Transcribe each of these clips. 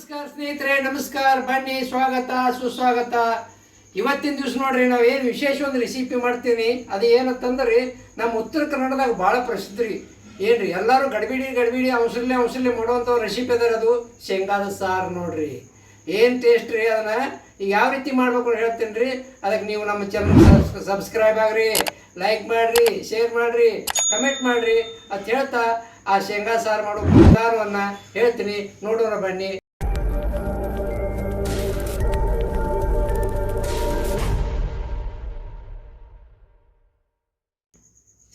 ನಮಸ್ಕಾರ ಸ್ನೇಹಿತರೆ, ನಮಸ್ಕಾರ. ಬನ್ನಿ, ಸ್ವಾಗತ ಸುಸ್ವಾಗತ. ಇವತ್ತಿನ ದಿವಸ ನೋಡ್ರಿ, ನಾವು ಏನು ವಿಶೇಷ ಒಂದು ರೆಸಿಪಿ ಮಾಡ್ತೀನಿ. ಅದು ಏನಂತಂದ್ರಿ, ನಮ್ಮ ಉತ್ತರ ಕನ್ನಡದಾಗ ಭಾಳ ಪ್ರಸಿದ್ಧ ರೀ. ಏನ್ರಿ, ಎಲ್ಲರೂ ಗಡಿಬಿಡಿ ಅವಸರಲೆ ಮಾಡುವಂಥ ರೆಸಿಪಿ ಅದ. ಅದು ಶೇಂಗಾದ ಸಾರು ನೋಡ್ರಿ. ಏನು ಟೇಸ್ಟ್ ರೀ. ಅದನ್ನು ಈಗ ಯಾವ ರೀತಿ ಮಾಡ್ಬೇಕು ಅಂತ ಹೇಳ್ತೀನಿ ರೀ. ಅದಕ್ಕೆ ನೀವು ನಮ್ಮ ಚಾನಲ್ ಸಬ್ಸ್ಕ್ರೈಬ್ ಆಗ್ರಿ, ಲೈಕ್ ಮಾಡಿರಿ, ಶೇರ್ ಮಾಡಿರಿ, ಕಮೆಂಟ್ ಮಾಡಿರಿ ಅಂತ ಹೇಳ್ತಾ ಆ ಶೇಂಗಾ ಸಾರು ಮಾಡೋ ವಿಧಾನವನ್ನು ಹೇಳ್ತೀನಿ. ನೋಡೋಣ ಬನ್ನಿ.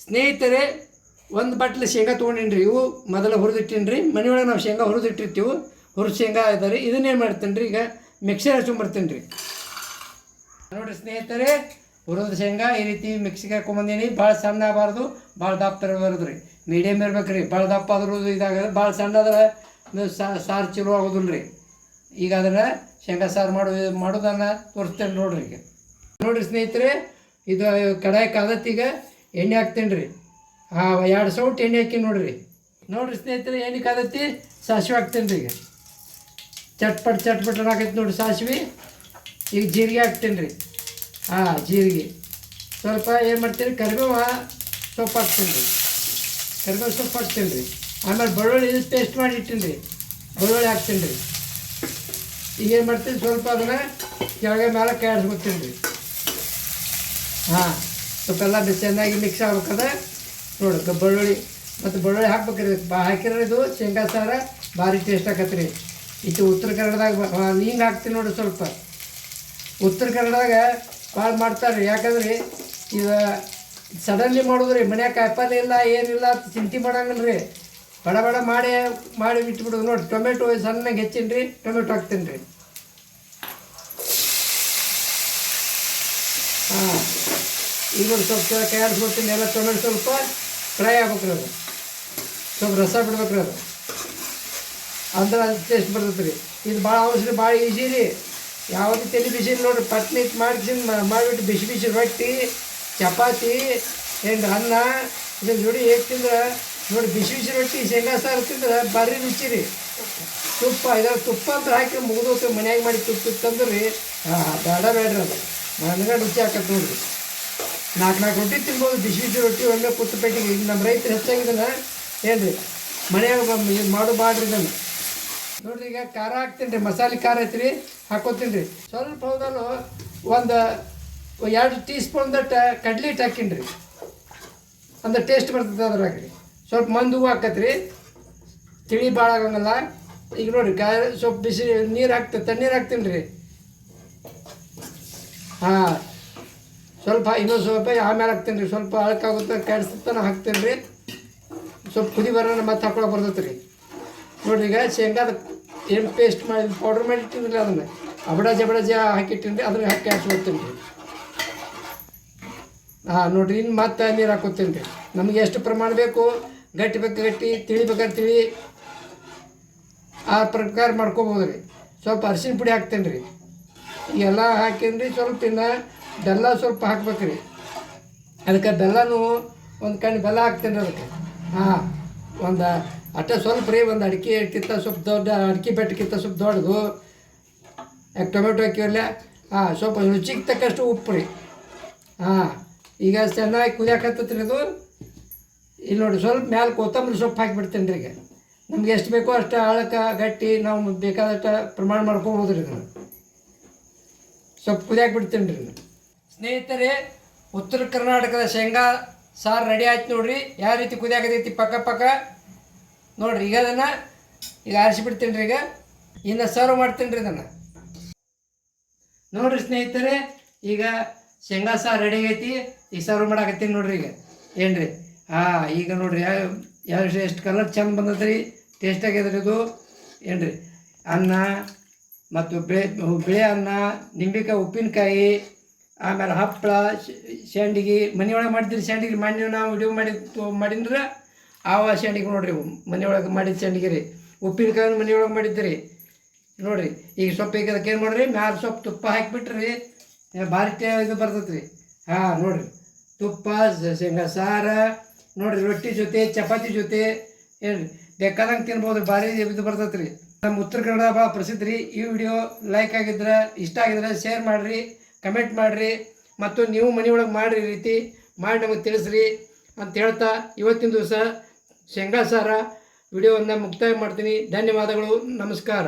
ಸ್ನೇಹಿತರೆ, ಒಂದು ಬಟ್ಲು ಶೇಂಗಾ ತೊಗೊಂಡಿನಿ ರೀ. ಇವು ಮೊದಲು ಹುರಿದಿಟ್ಟೀನಿ ರೀ. ಮನೆಯೊಳಗೆ ನಾವು ಶೇಂಗಾ ಹುರಿದಿಟ್ಟಿರ್ತೀವಿ. ಹುರಿದು ಶೇಂಗಾ ಇದ್ದಾರೆ. ಇದನ್ನೇನು ಮಾಡ್ತೀನಿ ರೀ, ಈಗ ಮಿಕ್ಸರ್ ಹಚ್ಕೊಂಬರ್ತೀನಿ ರೀ. ನೋಡಿರಿ ಸ್ನೇಹಿತರೆ, ಹುರಿದ ಶೇಂಗಾ ಈ ರೀತಿ ಮಿಕ್ಸಿಗೆ ಹಾಕೊಂಬಂದೀನಿ. ಭಾಳ ಸಣ್ಣ ಆಗಬಾರ್ದು, ಭಾಳ ದಪ್ಪ ಇರಬಾರ್ದು ರೀ. ಮೀಡಿಯಮ್ ಇರ್ಬೇಕು ರೀ. ಭಾಳ ದಪ್ಪ ಆದ್ರೂ ಇದಾಗದ, ಭಾಳ ಸಣ್ಣದ್ರೆ ಸಾರು ಚಲೋ ಆಗೋದಿಲ್ಲ ರೀ. ಈಗ ಅದನ್ನು ಶೇಂಗಾ ಸಾರು ಮಾಡೋದನ್ನು ತೋರಿಸ್ತೇನೆ ನೋಡ್ರಿ. ಈಗ ನೋಡಿರಿ ಸ್ನೇಹಿತರೆ, ಇದು ಕಡಾಯಿ ಕಾದತ್ತೀಗ ಎಣ್ಣೆ ಹಾಕ್ತೇನೆ ರೀ. 2 ಸೌಟ್ ಎಣ್ಣೆ ಹಾಕಿ ನೋಡಿರಿ ಸ್ನೇಹಿತರೆ, ಎಣ್ಣೆ ಕಾದತ್ತಿ ಸಾಸಿವೆ ಹಾಕ್ತೇನೆ ರೀ. ಈಗ ಚಟ್ಪಟ್ ಹಾಕೈತಿ ನೋಡಿರಿ ಸಾಸಿವೆ. ಈಗ ಜೀರಿಗೆ ಹಾಕ್ತೇನೆ ರೀ. ಜೀರಿಗೆ ಸ್ವಲ್ಪ ಏನು ಮಾಡ್ತೀನಿ, ಕರಿಬೇವು ಸೊಪ್ಪು ಹಾಕ್ತೀನಿ ರೀ. ಕರಿಬೇವು ಸೊಪ್ಪು ಹಾಕ್ತೀನಿ ರೀ. ಆಮೇಲೆ ಬೆಳ್ಳುಳ್ಳಿ ಪೇಸ್ಟ್ ಮಾಡಿ ಇಟ್ಟಿನಿ ರೀ. ಬೆಳ್ಳುಳ್ಳಿ ಹಾಕ್ತೀನಿ ರೀ. ಈಗೇನು ಮಾಡ್ತೀನಿ, ಸ್ವಲ್ಪ ಅದನ್ನು ಕೆಳಗೆ ಮೇಲೆ ಕಾಯಿಸ್ಕೊತೀನಿ ರೀ. ಸ್ವಲ್ಪ ಎಲ್ಲ ಚೆನ್ನಾಗಿ ಮಿಕ್ಸ್ ಆಗ್ಬೇಕದ ನೋಡ್ರಿ. ಬೆಳ್ಳುಳ್ಳಿ ಹಾಕ್ಬೇಕ್ರಿ. ಹಾಕಿದ್ರೆ ಇದು ಶೇಂಗಾ ಸಾರು ಭಾರಿ ಟೇಸ್ಟ್ ಆಕತ್ತೆ ರೀ. ಇದು ಉತ್ತರ ಕನ್ನಡದಾಗ ಹಿಂಗೆ ಹಾಕ್ತೀನಿ ನೋಡಿರಿ. ಸ್ವಲ್ಪ ಉತ್ತರ ಕನ್ನಡದಾಗ ಭಾಳ ಮಾಡ್ತಾರೆ ರೀ. ಯಾಕಂದ್ರೆ ಇದು ಸಡನ್ಲಿ ಮಾಡೋದು ರೀ. ಮನ್ಯಾಗ ಕಾಯಿಪಲ್ಲೆ ಇಲ್ಲ, ಏನಿಲ್ಲ, ಚಿಂತೆ ಮಾಡಂಗಿಲ್ಲ ರೀ. ಬಡ ಮಾಡಿ ಬಿಟ್ಬಿಡೋದು ನೋಡಿ. ಟೊಮೆಟೊ ಸಣ್ಣಗೆ ಹೆಚ್ಚಿನಿ ರೀ. ಟೊಮೆಟೊ ಹಾಕ್ತೀನಿ ರೀ. ಈಗ ನೋಡಿ ಸ್ವಲ್ಪ ಕಾಯಿಸ್ಬಿಡ್ತೀನಿ ಎಲ್ಲ. ಟೊಮೆಟೊ ಸ್ವಲ್ಪ ಫ್ರೈ ಆಗ್ಬೇಕ್ರಿ. ಅದು ಸ್ವಲ್ಪ ರಸ ಬಿಡ್ಬೇಕ್ರಿ. ಅದು ಅಂದ್ರೆ ಅದು ಟೇಸ್ಟ್ ಬರ್ತೈತೆ ರೀ. ಇದು ಭಾಳ ಅವಸರ, ಭಾಳ ಈಸಿ ರೀ. ಯಾವುದೇ ತಲೆ ಬಿಸಿ ನೋಡಿರಿ. ಪಟ್ನಿ ಮಾಡಿಬಿಟ್ಟು ಬಿಸಿ ರೊಟ್ಟಿ, ಚಪಾತಿ, ಅನ್ನ ಇದ್ರ ಜೋಡಿ ಹೇಗೆ ತಿಂದ್ರೆ ನೋಡಿ, ಬಿಸಿ ರೊಟ್ಟಿ ಶೇಂಗಾ ಸಾರು ತಿಂದ್ರೆ ಭಾರಿ ರುಚಿ ರೀ. ತುಪ್ಪ ಅಂತ ಹಾಕಿ ಮುಗಿದೋಗ್ತೀವಿ. ಮನ್ಯಾಗ ಮಾಡಿ ತುಪ್ಪ ತಂದ್ರೆ ರೀ ಬೇಡ್ರಿ. ಅದು ನನಗೆ ರುಚಿ ಹಾಕತ್ತೆ ನೋಡಿರಿ. 4 ರೊಟ್ಟಿ ತಿನ್ಬೋದು. ಬಿಸಿ ರೊಟ್ಟಿ ಒಳ್ಳೆ ಕುತ್ತು ಪೆಟ್ಟಿಗೆ. ಈಗ ನಮ್ಮ ರೈತರು ಹೆಚ್ಚಾಗಿದ್ದಾನೆ ಏನು ರೀ, ಮನೆಯಾಗ ಮಾಡು ಮಾಡ್ರಿ ಇದನ್ನು ನೋಡಿರಿ. ಈಗ ಖಾರ ಹಾಕ್ತೀನಿ ರೀ. ಮಸಾಲೆ ಖಾರ ಐತ್ರಿ, ಹಾಕೋತೀನಿ ರೀ. ಸ್ವಲ್ಪ ಹೌದಲ್ಲೂ ಒಂದು 2 ಟೀ ಸ್ಪೂನ್ ಕಡ್ಲಿ ಹಿಟ್ಟು ಹಾಕೀನಿ ರೀ. ಅಂದ್ರೆ ಟೇಸ್ಟ್ ಬರ್ತದೆ ಅದ್ರಾಗ ರೀ. ಸ್ವಲ್ಪ ಮಂದು ಹಾಕತ್ರಿ, ತಿಳಿ ಭಾಳ ಆಗಂಗಲ್ಲ. ಈಗ ನೋಡಿರಿ, ಸ್ವಲ್ಪ ಬಿಸಿ ನೀರು ತಣ್ಣೀರು ಹಾಕ್ತೀನಿ ರೀ. ಸ್ವಲ್ಪ ಇನ್ನೊಂದು ಸ್ವಲ್ಪ ಆಮೇಲೆ ಹಾಕ್ತೀನಿ ರೀ. ಸ್ವಲ್ಪ ಅಳಕಾಗುತ್ತೆ, ಕೆಡಿಸ್ತಾನೆ ಹಾಕ್ತೀನಿ ರೀ. ಸ್ವಲ್ಪ ಕುದಿ ಬರೋಣ ಮತ್ತೆ ಹಾಕೊಳಕ್ಕೆ ಬರ್ತೈತೆ ರೀ. ನೋಡಿರಿ, ಈಗ ಶೇಂಗಾದ ಏನು ಪೇಸ್ಟ್ ಮಾಡಿ ಪೌಡ್ರ್ ಮಾಡಿ ಇಟ್ಟಿನಿ ರೀ. ಅದನ್ನು ಜಬಡ ಹಾಕಿಟ್ಟಿನಿ ರೀ. ಅದನ್ನ ಹಾಕಿ ಹಾಕ್ಸ್ಕೊತೀನಿ ರೀ. ನೋಡಿರಿ, ಇನ್ನು ಮತ್ತೆ ನೀರು ಹಾಕೋತೀನಿ ರೀ. ನಮಗೆ ಎಷ್ಟು ಪ್ರಮಾಣ ಬೇಕು, ಗಟ್ಟಿ ತಿಳಿ ಬೇಕಾದ್ರೆ ತಿಳಿ, ಆ ಪ್ರಕಾರ ಮಾಡ್ಕೊಬೋದು ರೀ. ಸ್ವಲ್ಪ ಅರಿಶಿನ ಪುಡಿ ಹಾಕ್ತೇನೆ ರೀ. ಎಲ್ಲ ಹಾಕೀನಿ ರೀ. ಸ್ವಲ್ಪ ಇನ್ನು ಬೆಲ್ಲ ಸ್ವಲ್ಪ ಹಾಕ್ಬೇಕು ರೀ. ಅದಕ್ಕೆ ಬೆಲ್ಲನೂ ಒಂದು ಕಣ್ಣು ಬೆಲ್ಲ ಹಾಕ್ತೇನೆ ರೀ. ಅದಕ್ಕೆ ಒಂದು ಸ್ವಲ್ಪ ರೀ. ಒಂದು ಅಡಿಕೆಕ್ಕಿಂತ ಸ್ವಲ್ಪ ದೊಡ್ಡ, ಅಡಿಕೆ ಬೆಟ್ಟಕ್ಕಿಂತ ಸ್ವಲ್ಪ ದೊಡ್ಡದು. ಯಾಕೆ ಟೊಮೆಟೊ ಹಾಕಿರಲ್ಲ. ಸ್ವಲ್ಪ ರುಚಿಗೆ ತಕ್ಕಷ್ಟು ಉಪ್ಪು ರೀ. ಈಗ ಚೆನ್ನಾಗಿ ಕುದಿಯಾಕತ್ತೈತೆ ರೀ. ಅದು ಇಲ್ಲಿ ನೋಡಿ, ಸ್ವಲ್ಪ ಮೇಲೆ ಕೊತ್ತಂಬರಿ ಸೊಪ್ಪು ಹಾಕಿಬಿಡ್ತೇನೆ ರೀ. ಈಗ ನಮ್ಗೆ ಎಷ್ಟು ಬೇಕೋ ಅಷ್ಟು ಆಳಕ್ಕೆ ಗಟ್ಟಿ ನಾವು ಬೇಕಾದಷ್ಟು ಪ್ರಮಾಣ ಮಾಡ್ಕೊಬೋದು ರೀ. ಇದನ್ನು ಸ್ವಲ್ಪ ಕುದಿಯಾಕ್ಬಿಡ್ತೇನೆ ರೀ. ಸ್ನೇಹಿತರೆ, ಉತ್ತರ ಕರ್ನಾಟಕದ ಶೇಂಗಾ ಸಾರು ರೆಡಿ ಆಯ್ತು ನೋಡಿರಿ. ಯಾವ ರೀತಿ ಕುದಿಯಾಕತೈತಿ ಪಕ್ಕ ನೋಡಿರಿ. ಈಗ ಅದನ್ನು ಆರಿಸಿಬಿಡ್ತೀನಿ ರೀ. ಈಗ ಇನ್ನು ಸರ್ವ್ ಮಾಡ್ತೀನಿ ರೀ. ಇದನ್ನು ನೋಡಿರಿ ಸ್ನೇಹಿತರೆ, ಈಗ ಶೇಂಗಾ ಸಾರು ರೆಡಿ ಆಗೈತಿ. ಈಗ ಸರ್ವ್ ಮಾಡಾಕತ್ತೀನಿ ನೋಡಿರಿ. ಈಗ ಏನು ರೀ, ಈಗ ನೋಡಿರಿ ಎಷ್ಟು ಕಲರ್ ಚೆಂದ ಬಂದದ ರೀ. ಟೇಸ್ಟ್ ಆಗ್ಯದ ರೀ. ಇದು ಏನು ರೀ, ಅನ್ನ ಮತ್ತು ಬಿಳಿ ಅನ್ನ, ನಿಂಬೆಕಾಯಿ, ಉಪ್ಪಿನಕಾಯಿ, ಆಮೇಲೆ ಹಪ್ಪಳ, ಸಂಡಿಗೆ ಮನೆಯೊಳಗೆ ಮಾಡಿದ್ರಿ. ಸಂಡಿಗೆ ಮನೆ ನಾವು ವಿಡಿಯೋ ಮಾಡಿದ್ರೆ ಸಂಡಿಗೆ ನೋಡಿರಿ. ಮನೆಯೊಳಗೆ ಮಾಡಿದ ಸಂಡಿಗೆ ರೀ. ಉಪ್ಪಿನಕಾಯಿ ಮನೆಯೊಳಗೆ ಮಾಡಿದ್ರಿ ನೋಡಿರಿ. ಈಗ ಸೊಪ್ಪು ಈಗ ಅದಕ್ಕೆ ಏನು ಮಾಡಿರಿ, ಮ್ಯಾಲೆ ಸ್ವಲ್ಪ ತುಪ್ಪ ಹಾಕಿಬಿಟ್ರಿ ಭಾರಿ ಇದು ಬರ್ತೈತೆ ರೀ. ನೋಡಿರಿ, ತುಪ್ಪ, ಶೇಂಗಾ ಸಾರು ನೋಡಿರಿ. ರೊಟ್ಟಿ ಜೊತೆ, ಚಪಾತಿ ಜೊತೆ ಏನು ಬೇಕಾದಂಗೆ ತಿನ್ಬೋದು. ಭಾರಿ ಇದು ಬರ್ತೈತೆ ರೀ. ನಮ್ಮ ಉತ್ತರ ಕನ್ನಡ ಭಾಳ ಪ್ರಸಿದ್ಧ ರೀ. ಈ ವಿಡಿಯೋ ಲೈಕ್ ಆಗಿದ್ರೆ, ಇಷ್ಟ ಆಗಿದ್ರೆ ಶೇರ್ ಮಾಡಿರಿ, ಕಮೆಂಟ್ ಮಾಡಿರಿ, ಮತ್ತು ನೀವು ಮನೆಯೊಳಗೆ ಮಾಡಿರಿ ರೀತಿ ಮಾಡಿ ನಮಗೆ ತಿಳಿಸ್ರಿ ಅಂತ ಹೇಳ್ತಾ ಇವತ್ತಿನ ದಿವಸ ಶೇಂಗಾ ಸಾರ ವಿಡಿಯೋವನ್ನು ಮುಕ್ತಾಯ ಮಾಡ್ತೀನಿ. ಧನ್ಯವಾದಗಳು. ನಮಸ್ಕಾರ.